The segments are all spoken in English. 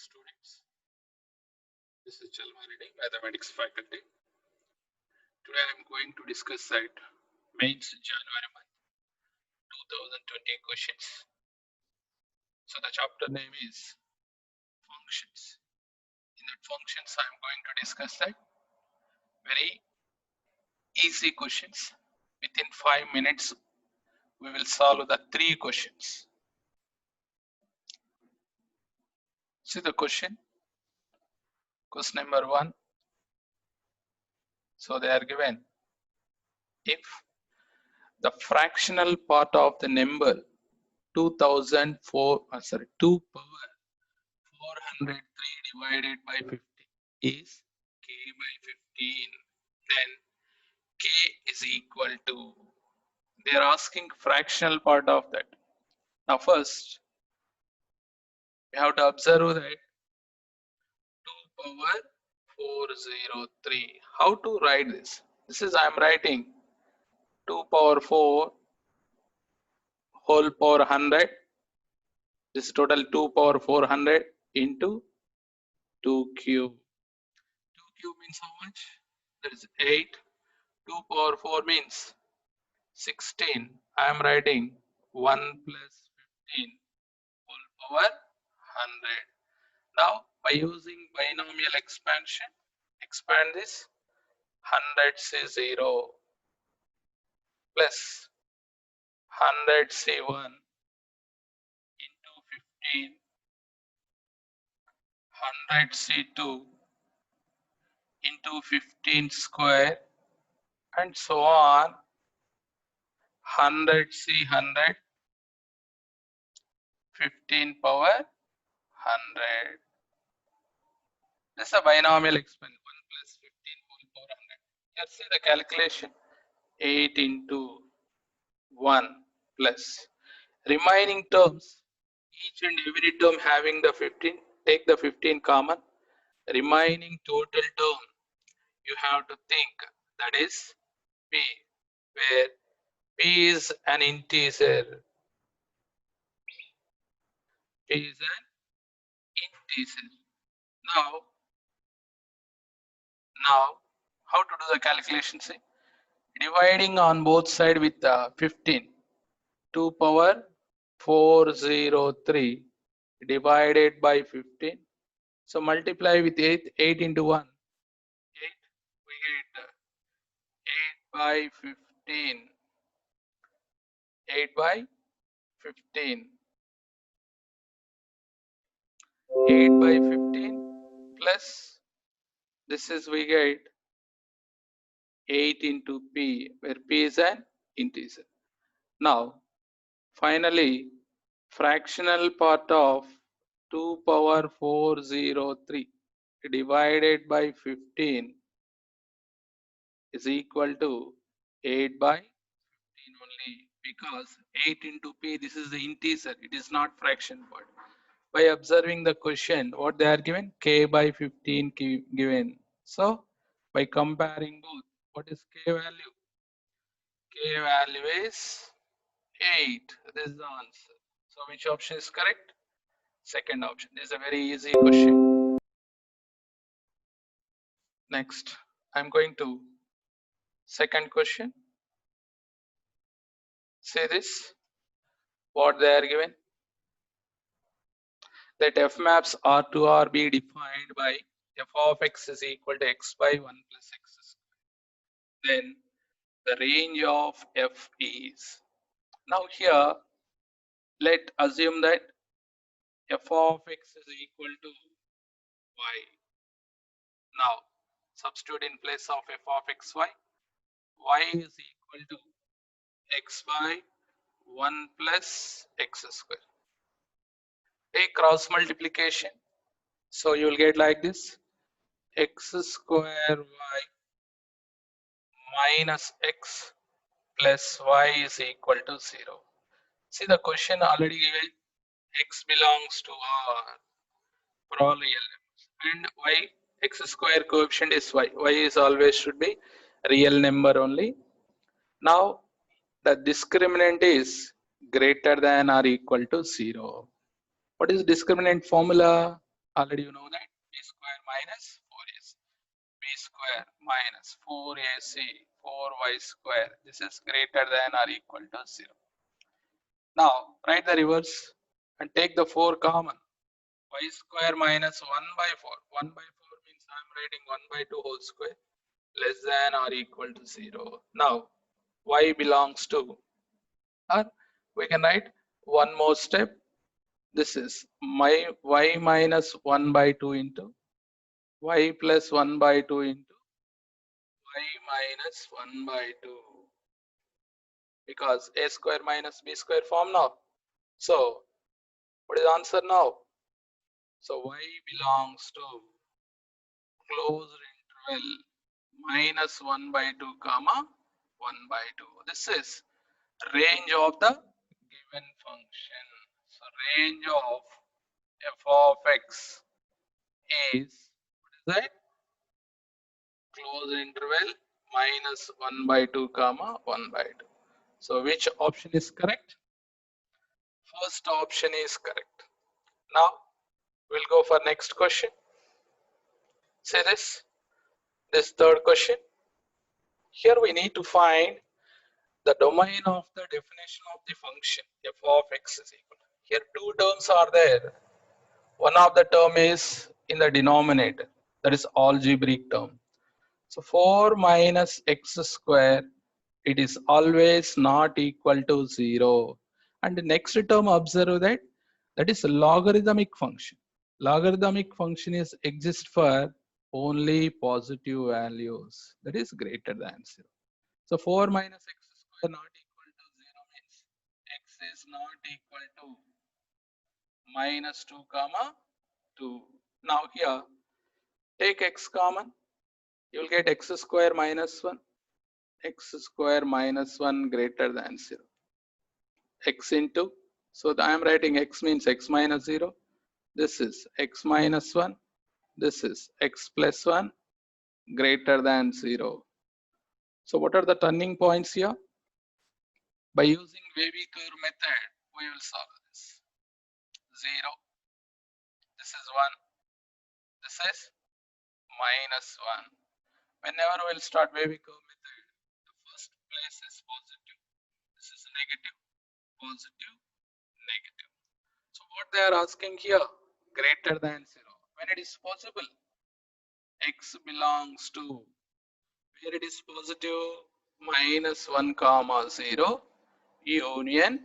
students. This is Chalma Reddy, Mathematics faculty. Today I am going to discuss that mains January month 2020 questions. So the chapter name is functions. In that functions I am going to discuss that very easy questions. Within 5 minutes we will solve the 3 questions. See the question. Question number 1. So they are given if the fractional part of the number 2 power 403 divided by 50 is k by 15, then k is equal to, they are asking fractional part of that. Now first we have to observe that 2 power 403. How to write this? This is I am writing 2 power 4 whole power 100. This is total 2 power 400 into 2 cube. 2 cube means how much? That is 8. 2 power 4 means 16. I am writing 1 plus 15 whole power 100. Now by using binomial expansion, expand this 100C0 plus 100C1 into 15, 100C2 into 15 square and so on, 100C100, 15 power 100. This is a binomial expansion. 1 plus 15 whole power 100. Here see the calculation. 8 into 1 plus remaining terms, each and every term having the 15, take the 15 common. Remaining total term you have to think, that is p, where p is an integer. P is an integer. Now how to do the calculation? See, dividing on both sides with 15, 2 power 403 divided by 15. So multiply with 8, 8 into 1, 8, we get 8 by 15, 8 by 15, 8 by 15 plus, this is we get 8 into p, where p is an integer. Now finally fractional part of 2 power 403 divided by 15 is equal to 8 by 15 only, because 8 into p, this is the integer, it is not fraction part. By observing the question, what they are given, k by 15 given. So by comparing both, what is k value? K value is 8. This is the answer. So which option is correct? Second option. This is a very easy question. Next, I'm going to second question. See this, what they are given, that f maps R to R be defined by f of x is equal to x by 1 plus x square. Then the range of f is. Now here, let assume that f of x is equal to y. Now substitute in place of f of x y. Y is equal to x by 1 plus x square. Take cross multiplication. So you will get like this, x square y minus x plus y is equal to 0. See the question already given, x belongs to R for all real numbers, and y, x square coefficient is y. Y is always should be real number only. Now the discriminant is greater than or equal to 0. What is discriminant formula? Already you know that b square minus 4ac. B square minus 4ac 4y square. This is greater than or equal to 0. Now write the reverse and take the 4 common. Y square minus 1 by 4. 1 by 4 means I am writing 1 by 2 whole square less than or equal to 0. Now y belongs to, or we can write one more step. This is my y minus 1 by 2 into y plus 1 by 2 into y minus 1 by 2, because a square minus b square form now. So what is the answer now? So y belongs to closed interval minus 1 by 2 comma 1 by 2. This is range of the given function. So range of f of x is, what is that? Closed interval minus 1 by 2 comma 1 by 2. So which option is correct? First option is correct. Now we'll go for next question. Say this third question. Here we need to find the domain of the definition of the function f of x is equal. Here two terms are there. One of the term is in the denominator, that is algebraic term. So 4 minus x square, it is always not equal to 0. And the next term, observe that is a logarithmic function. Logarithmic function is exist for only positive values, that is greater than 0. So 4 minus x square not equal to 0 means x is not equal to minus 2 comma 2. Now here take x common, you will get x square minus 1, x square minus 1 greater than 0. X into, so I am writing x means x minus 0. This is x minus 1. This is x plus 1 greater than 0. So what are the turning points here? By using wavy curve method, we will solve this. 0. This is 1. This is minus 1. Whenever we'll start wavy curve method, the first place is positive. This is negative, positive, negative. So what they are asking here, greater than 0. When it is possible, x belongs to, where it is positive, minus 1 comma 0 union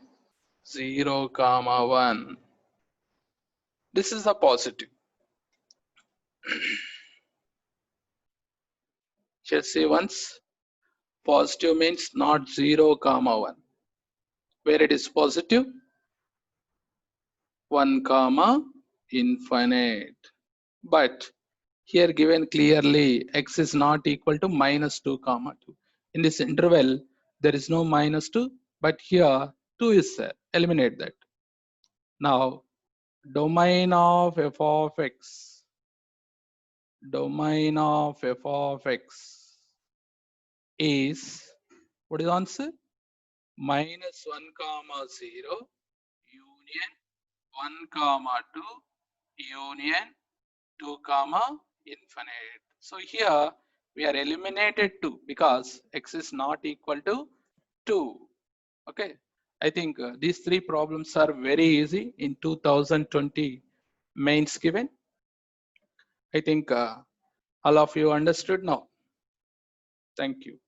0 comma 1. This is a positive. Just see once, positive means not 0 comma 1. Where it is positive, 1 comma infinite. But here given clearly x is not equal to minus 2 comma 2. In this interval there is no minus 2, but here 2 is there. Eliminate that. Now domain of f of x, domain of f of x is, what is the answer? Minus 1 comma 0 union 1 comma 2 union 2 comma infinite. So here we are eliminated 2 because x is not equal to 2. Okay, I think these three problems are very easy in 2020 mains given. I think all of you understood now. Thank you.